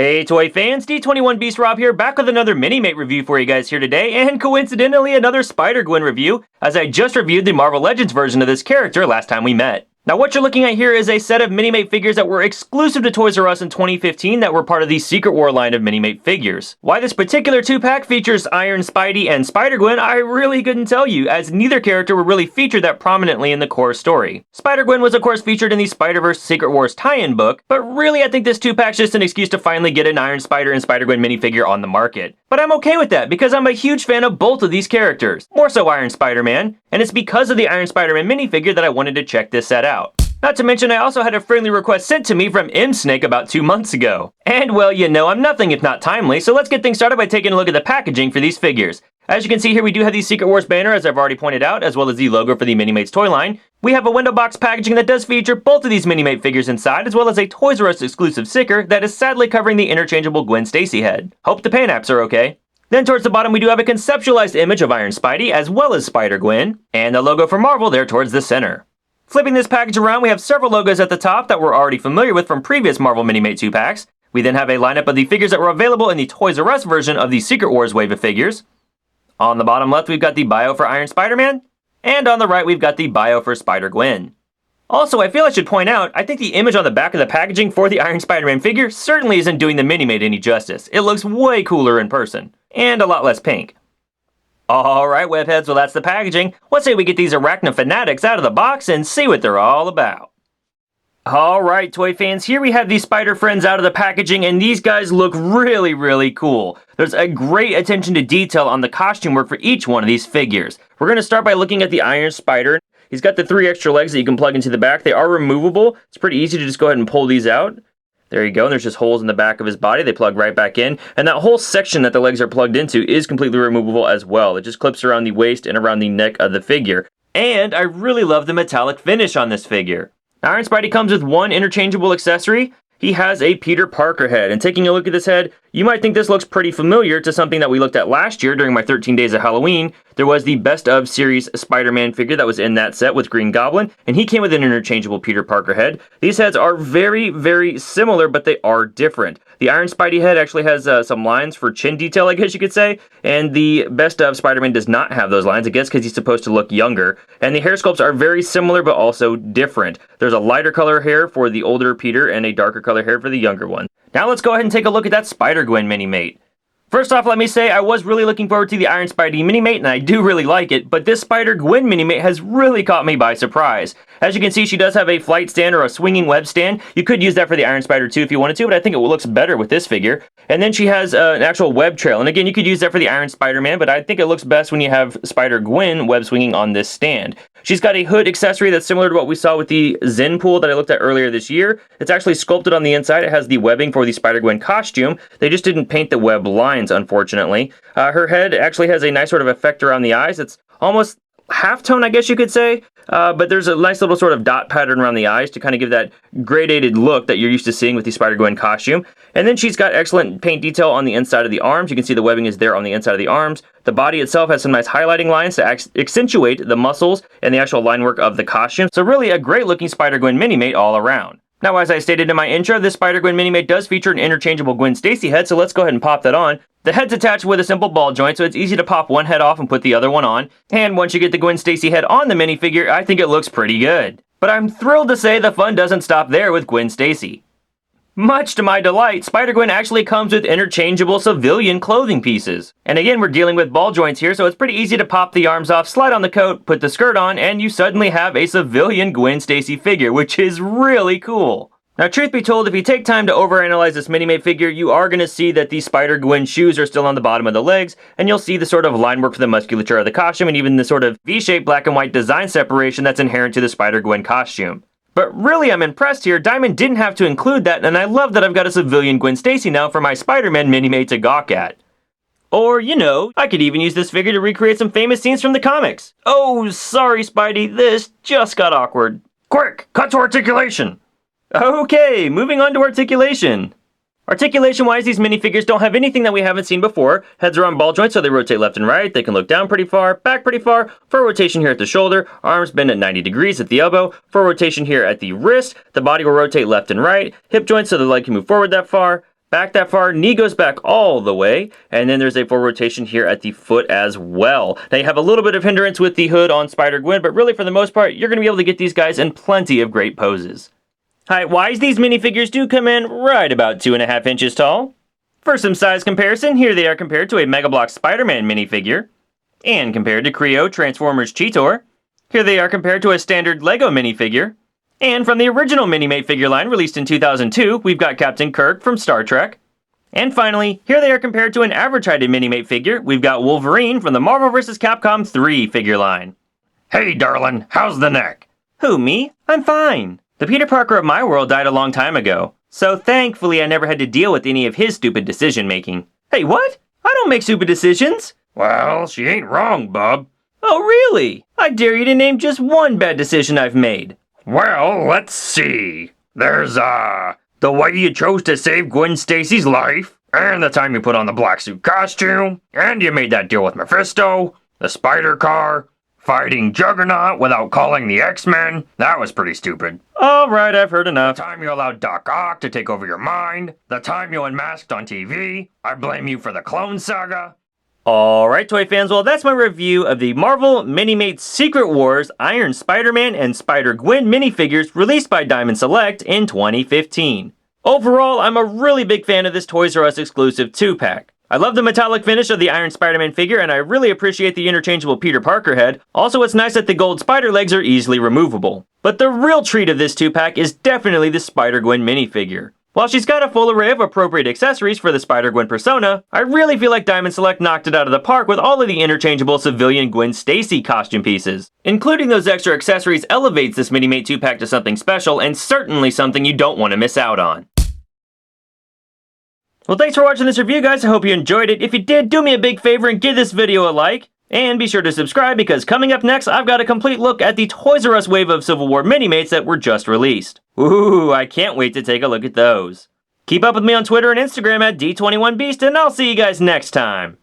Hey toy fans, D21 Beast Rob here, back with another Minimate review for you guys here today, and coincidentally another Spider-Gwen review, as I just reviewed the Marvel Legends version of this character last time we met. Now what you're looking at here is a set of Minimate figures that were exclusive to Toys R Us in 2015 that were part of the Secret War line of Minimate figures. Why this particular 2-pack features Iron Spidey and Spider-Gwen, I really couldn't tell you, as neither character were really featured that prominently in the core story. Spider-Gwen was of course featured in the Spider-Verse Secret Wars tie-in book, but really I think this 2-pack's just an excuse to finally get an Iron Spider and Spider-Gwen minifigure on the market. But I'm okay with that, because I'm a huge fan of both of these characters, more so Iron Spider-Man, and it's because of the Iron Spider-Man minifigure that I wanted to check this set out. Not to mention, I also had a friendly request sent to me from M-Snake about 2 months ago. And well, you know, I'm nothing if not timely, so let's get things started by taking a look at the packaging for these figures. As you can see here, we do have the Secret Wars banner, as I've already pointed out, as well as the logo for the Minimates toy line. We have a window box packaging that does feature both of these Minimate figures inside, as well as a Toys R Us exclusive sticker that is sadly covering the interchangeable Gwen Stacy head. Hope the paint apps are okay. Then towards the bottom we do have a conceptualized image of Iron Spidey, as well as Spider-Gwen, and the logo for Marvel there towards the center. Flipping this package around, we have several logos at the top that we're already familiar with from previous Marvel Minimate 2-packs. We then have a lineup of the figures that were available in the Toys R Us version of the Secret Wars wave of figures. On the bottom left, we've got the bio for Iron Spider-Man, and on the right, we've got the bio for Spider-Gwen. Also, I feel I should point out, I think the image on the back of the packaging for the Iron Spider-Man figure certainly isn't doing the Minimate any justice. It looks way cooler in person, and a lot less pink. Alright webheads, well that's the packaging. Let's say we get these arachno fanatics out of the box and see what they're all about. Alright toy fans, here we have these spider friends out of the packaging, and these guys look really cool. There's a great attention to detail on the costume work for each one of these figures. We're going to start by looking at the Iron Spider. He's got the 3 extra legs that you can plug into the back. They are removable. It's pretty easy to just go ahead and pull these out. There you go, and there's just holes in the back of his body. They plug right back in. And that whole section that the legs are plugged into is completely removable as well. It just clips around the waist and around the neck of the figure. And I really love the metallic finish on this figure. Iron Spidey comes with one interchangeable accessory. He has a Peter Parker head, and taking a look at this head, you might think this looks pretty familiar to something that we looked at last year during my 13 Days of Halloween. There was the Best of series Spider-Man figure that was in that set with Green Goblin, and he came with an interchangeable Peter Parker head. These heads are very similar, but they are different. The Iron Spidey head actually has some lines for chin detail, I guess you could say, and the Best of Spider-Man does not have those lines, I guess because he's supposed to look younger. And the hair sculpts are very similar, but also different. There's a lighter color hair for the older Peter and a darker color hair for the younger one. Now let's go ahead and take a look at that Spider-Gwen Minimate. First off, let me say I was really looking forward to the Iron Spidey Minimate, and I do really like it, but this Spider-Gwen Minimate has really caught me by surprise. As you can see, she does have a flight stand or a swinging web stand. You could use that for the Iron Spider too if you wanted to, but I think it looks better with this figure. And then she has an actual web trail, and again, you could use that for the Iron Spider-Man, but I think it looks best when you have Spider-Gwen web swinging on this stand. She's got a hood accessory that's similar to what we saw with the Zen pool that I looked at earlier this year. It's actually sculpted on the inside. It has the webbing for the Spider-Gwen costume. They just didn't paint the web lines, unfortunately. Her head actually has a nice sort of effect around the eyes. It's almost halftone, I guess you could say, but there's a nice little sort of dot pattern around the eyes to kind of give that gradated look that you're used to seeing with the Spider-Gwen costume. And then she's got excellent paint detail on the inside of the arms. You can see the webbing is there on the inside of the arms. The body itself has some nice highlighting lines to accentuate the muscles and the actual line work of the costume. So really a great looking Spider-Gwen Minimate all around. Now, as I stated in my intro, this Spider-Gwen Minimate does feature an interchangeable Gwen Stacy head, so let's go ahead and pop that on. The head's attached with a simple ball joint, so it's easy to pop one head off and put the other one on. And once you get the Gwen Stacy head on the minifigure, I think it looks pretty good. But I'm thrilled to say the fun doesn't stop there with Gwen Stacy. Much to my delight, Spider-Gwen actually comes with interchangeable civilian clothing pieces. And again, we're dealing with ball joints here, so it's pretty easy to pop the arms off, slide on the coat, put the skirt on, and you suddenly have a civilian Gwen Stacy figure, which is really cool. Now, truth be told, if you take time to overanalyze this Minimate figure, you are going to see that the Spider-Gwen shoes are still on the bottom of the legs, and you'll see the sort of line work for the musculature of the costume, and even the sort of V-shaped black and white design separation that's inherent to the Spider-Gwen costume. But really, I'm impressed here. Diamond didn't have to include that, and I love that I've got a civilian Gwen Stacy now for my Spider-Man Minimate to gawk at. Or, you know, I could even use this figure to recreate some famous scenes from the comics. Oh, sorry, Spidey, this just got awkward. Quick, cut to articulation! Okay, moving on to articulation. Articulation-wise, these minifigures don't have anything that we haven't seen before. Heads are on ball joints, so they rotate left and right. They can look down pretty far, back pretty far, for rotation here at the shoulder. Arms bend at 90 degrees at the elbow. For rotation here at the wrist. The body will rotate left and right. Hip joints so the leg can move forward that far. back that far, knee goes back all the way, and then there's a full rotation here at the foot as well. Now you have a little bit of hindrance with the hood on Spider-Gwen, but really for the most part, you're going to be able to get these guys in plenty of great poses. Height-wise, these minifigures do come in right about 2.5 inches tall. For some size comparison, here they are compared to a Mega Block Spider-Man minifigure, and compared to Creo Transformers Cheetor. Here they are compared to a standard Lego minifigure. And from the original Minimate figure line released in 2002, we've got Captain Kirk from Star Trek. And finally, here they are compared to an average heighted Minimate figure. We've got Wolverine from the Marvel vs. Capcom 3 figure line. Hey darling, how's the neck? Who, me? I'm fine. The Peter Parker of my world died a long time ago, so thankfully I never had to deal with any of his stupid decision making. Hey, what? I don't make stupid decisions. Well, she ain't wrong, bub. Oh, really? I dare you to name just one bad decision I've made. Well, let's see. There's, the way you chose to save Gwen Stacy's life, and the time you put on the black suit costume, and you made that deal with Mephisto, the spider car, fighting Juggernaut without calling the X-Men. That was pretty stupid. Alright, I've heard enough. The time you allowed Doc Ock to take over your mind, the time you unmasked on TV, I blame you for the Clone Saga. Alright, toy fans, well that's my review of the Marvel Minimates Secret Wars Iron Spider-Man and Spider-Gwen minifigures released by Diamond Select in 2015. Overall, I'm a really big fan of this Toys R Us exclusive 2-pack. I love the metallic finish of the Iron Spider-Man figure, and I really appreciate the interchangeable Peter Parker head. Also, it's nice that the gold spider legs are easily removable. But the real treat of this 2-pack is definitely the Spider-Gwen minifigure. While she's got a full array of appropriate accessories for the Spider-Gwen persona, I really feel like Diamond Select knocked it out of the park with all of the interchangeable civilian Gwen Stacy costume pieces. Including those extra accessories elevates this Minimate 2-pack to something special, and certainly something you don't want to miss out on. Well, thanks for watching this review, guys. I hope you enjoyed it. If you did, do me a big favor and give this video a like. And be sure to subscribe, because coming up next, I've got a complete look at the Toys R Us wave of Civil War Minimates that were just released. Ooh, I can't wait to take a look at those. Keep up with me on Twitter and Instagram at D21Beast, and I'll see you guys next time.